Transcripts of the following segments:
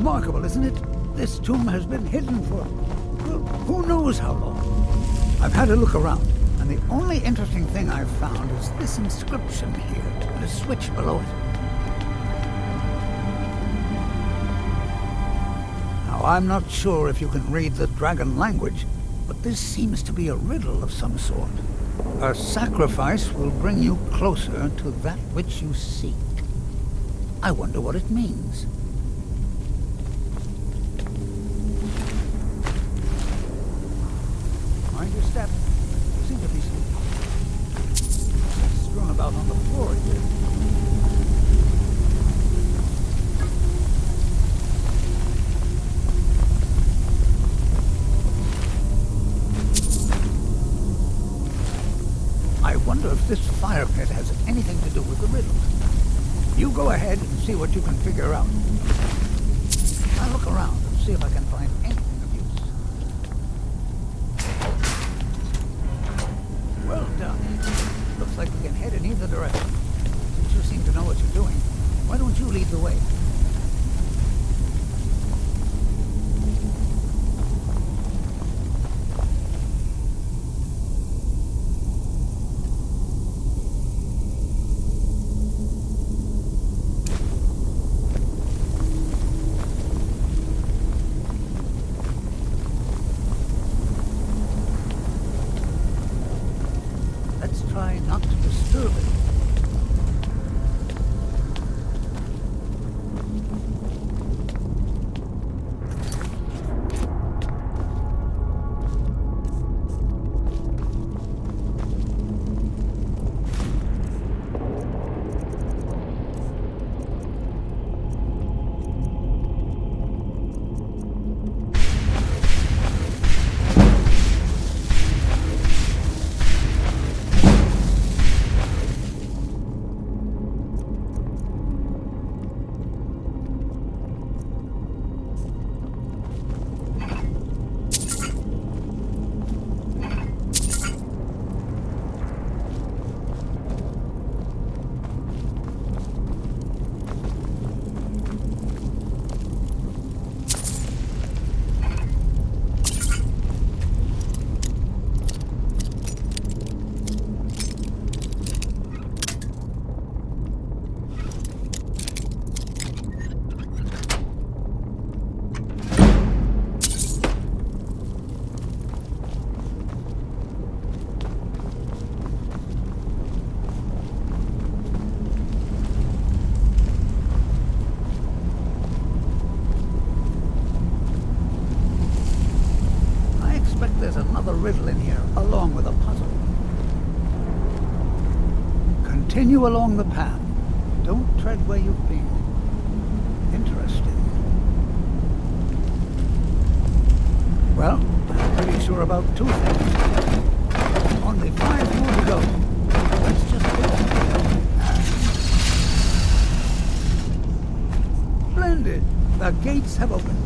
Remarkable, isn't it? This tomb has been hidden for, well, who knows how long. I've had a look around, and the only interesting thing I've found is this inscription here, and a switch below it. Now, I'm not sure if you can read the dragon language, but this seems to be a riddle of some sort. A sacrifice will bring you closer to that which you seek. I wonder what it means. Mind your step. You seem to be strewn about on the floor here. I wonder if this fire pit has anything to do with the riddle. You go ahead and see what you can figure out. I'll look around and see if I can find anything of use. Well done. Looks like we can head in either direction. Since you seem to know what you're doing, why don't you lead the way? Try not to disturb it. There's another riddle in here, along with a puzzle. Continue along the path. Don't tread where you've been. Interesting. Well, I'm pretty sure about two things. Only 5 more to go. Let's just go. Splendid. The gates have opened.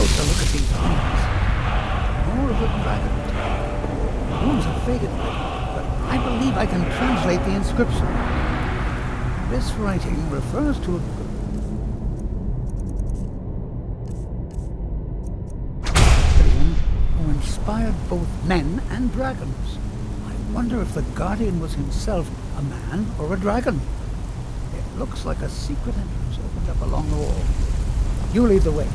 closer look at these runes. More of the dragon. The runes have faded, but I believe I can translate the inscription. This writing refers to a guardian who inspired both men and dragons. I wonder if the guardian was himself a man or a dragon. It looks like a secret entrance opened up along the wall. You lead the way.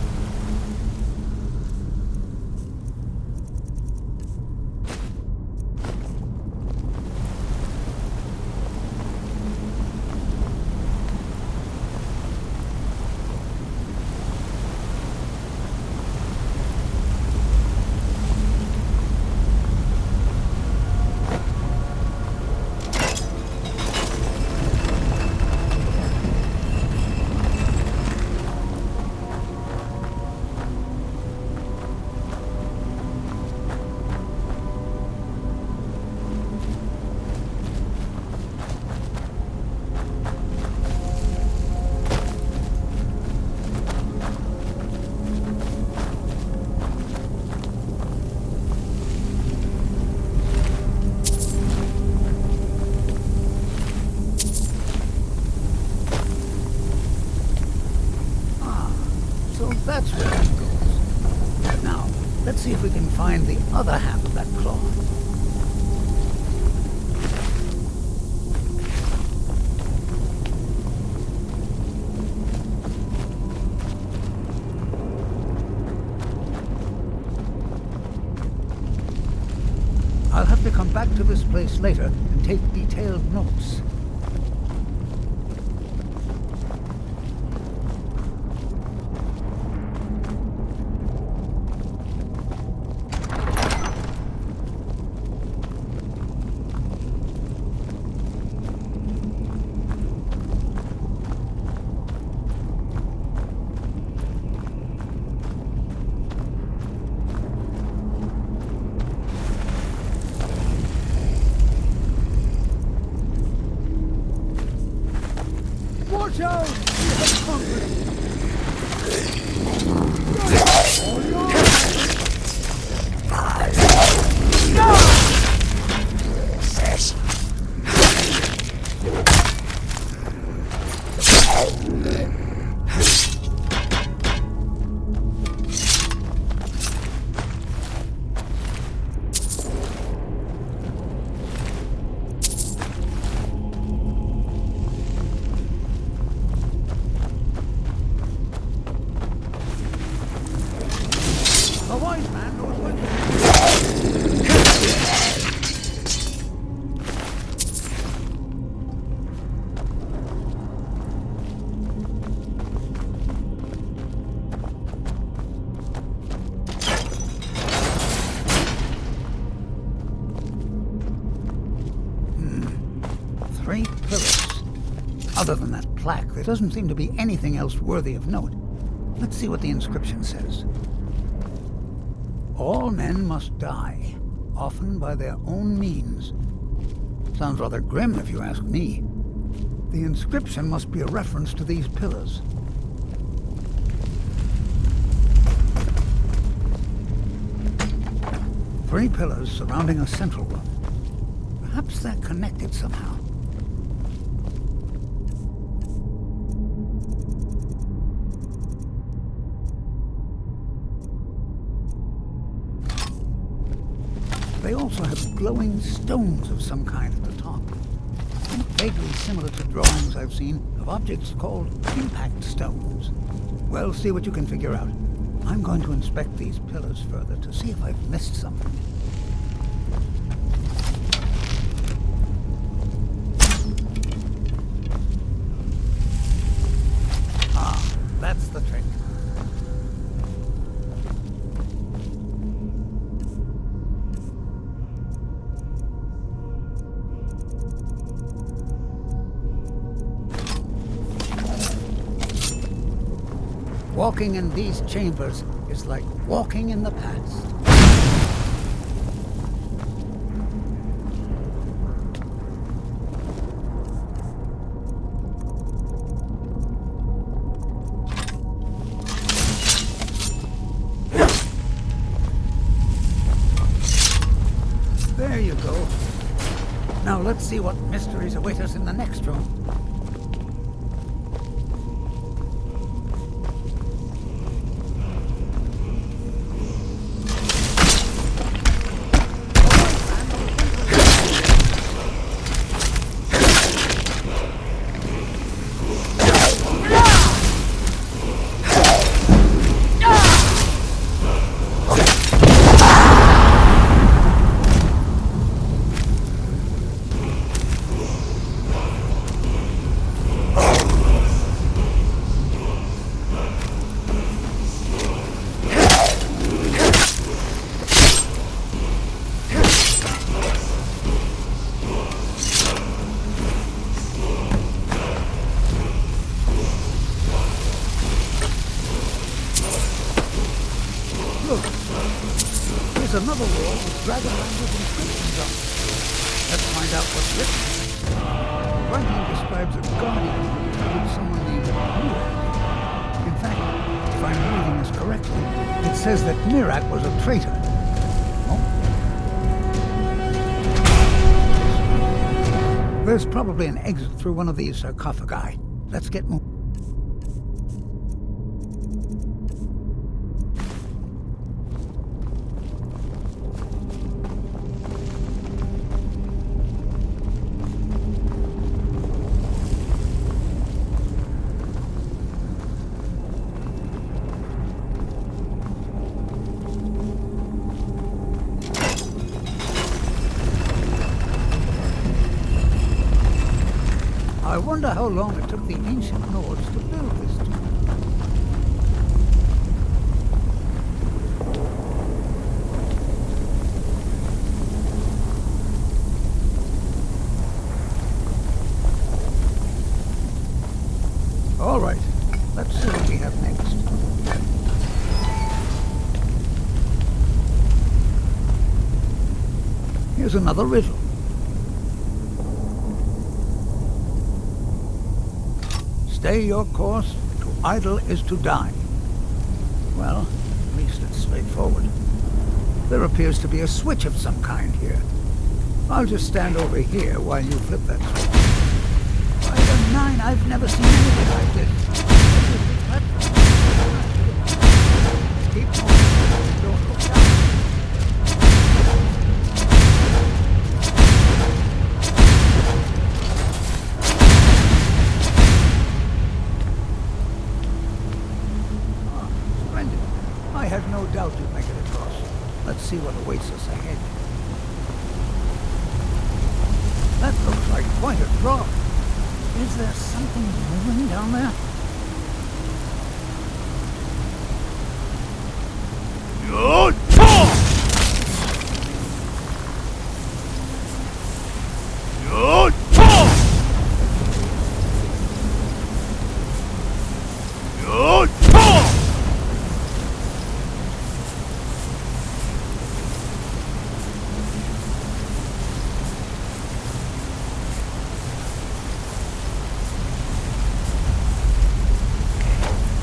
That's where it goes. Now, let's see if we can find the other half of that claw. I'll have to come back to this place later and take detailed notes. Watch out! A wise man knows when to... Three pillars. Other than that plaque, there doesn't seem to be anything else worthy of note. Let's see what the inscription says. All men must die, often by their own means. Sounds rather grim if you ask me. The inscription must be a reference to these pillars. Three pillars surrounding a central one. Perhaps they're connected somehow. They also have glowing stones of some kind at the top. Vaguely similar to drawings I've seen of objects called impact stones. Well, see what you can figure out. I'm going to inspect these pillars further to see if I've missed something. Ah, that's the trick. Walking in these chambers is like walking in the past. There you go. Now let's see what mysteries await us in the next room. Look, here's another wall with dragon language inscriptions on it. Let's find out what's written. The writing describes a guardian who defeated someone named Mirak. In fact, if I'm reading this correctly, it says that Mirak was a traitor. Oh. There's probably an exit through one of these sarcophagi. Let's get moving. I wonder how long it took the ancient Nords to build this tomb. All right, let's see what we have next. Here's another riddle. Stay your course, to idle is to die. Well, at least it's straightforward. There appears to be a switch of some kind here. I'll just stand over here while you flip that switch. By the 9, I've never seen anything like this. Keep moving. Don't look down. I have no doubt you'll make it across. Let's see what awaits us ahead. That looks like quite a drop. Is there something moving down there?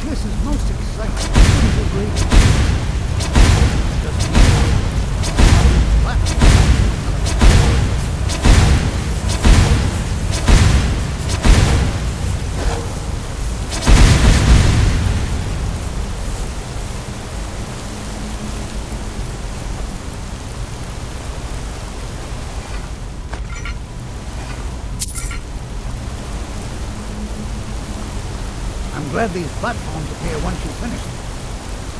This is most exciting. Things are great. Just I'm glad these platforms appear once you finish them.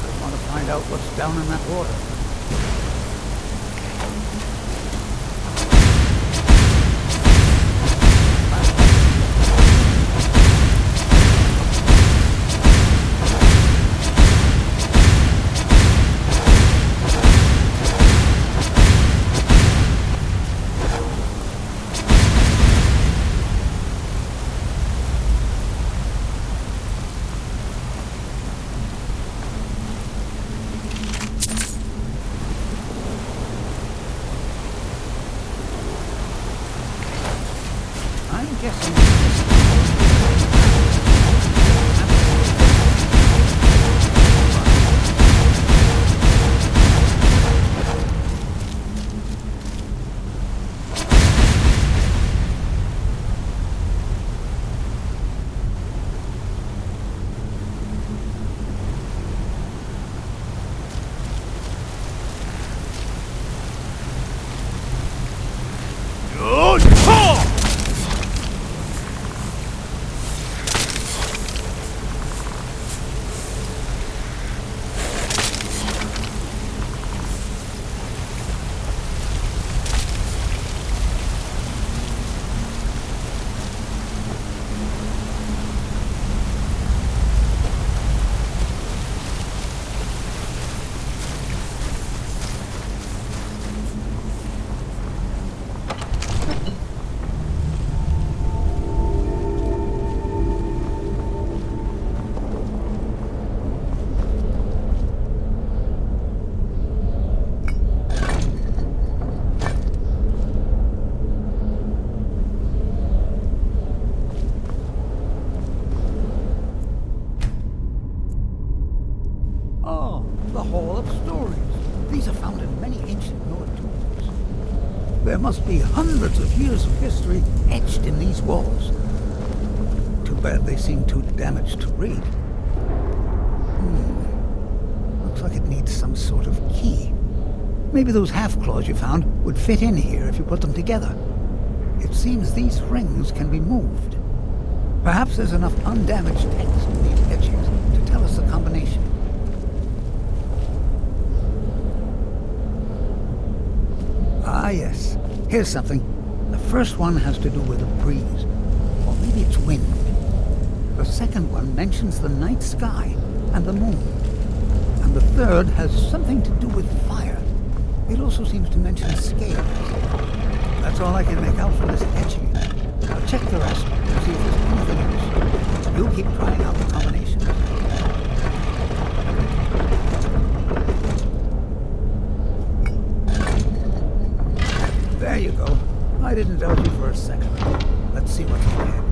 I want to find out what's down in that water. The Hall of Stories. These are found in many ancient Norse tombs. There must be hundreds of years of history etched in these walls. Too bad they seem too damaged to read. Looks like it needs some sort of key. Maybe those half-claws you found would fit in here if you put them together. It seems these rings can be moved. Perhaps there's enough undamaged text in these etchings to tell us the combination. Ah, yes. Here's something. The first one has to do with a breeze. Or maybe it's wind. The second one mentions the night sky and the moon. And the third has something to do with fire. It also seems to mention scales. That's all I can make out from this etching. I'll check the rest and see if there's anything else. You keep trying out the combinations. There you go. I didn't doubt you for a second. Let's see what's ahead.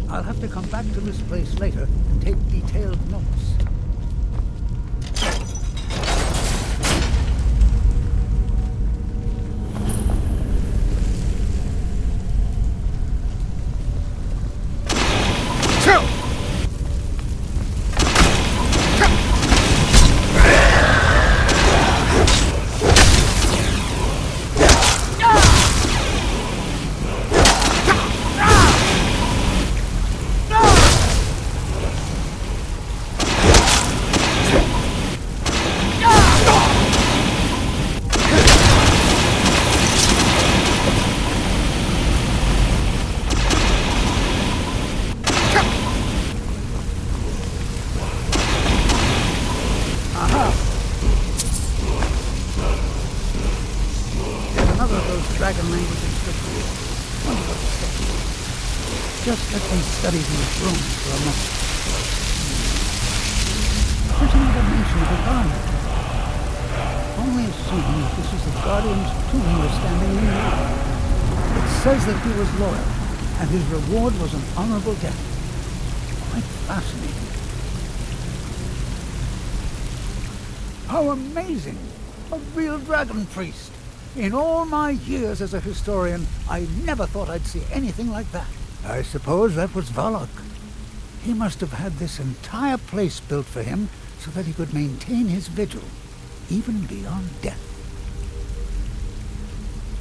I'll have to come back to this place later and take detailed notes. Dragon language inscriptions. Wonder what it says. Just let me study these runes for a moment. There's another mention of a garment. Only assuming that this is the Guardian's tomb we're standing in now. It says that he was loyal, and his reward was an honorable death. Quite fascinating. How amazing! A real dragon priest! In all my years as a historian, I never thought I'd see anything like that. I suppose that was Valak. He must have had this entire place built for him so that he could maintain his vigil, even beyond death.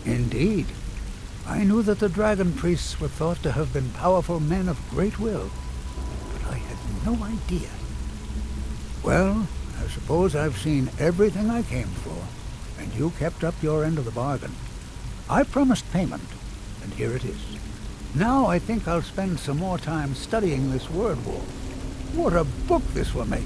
Indeed. I knew that the dragon priests were thought to have been powerful men of great will, but I had no idea. Well, I suppose I've seen everything I came for. And you kept up your end of the bargain. I promised payment, and here it is. Now I think I'll spend some more time studying this word wall. What a book this will make!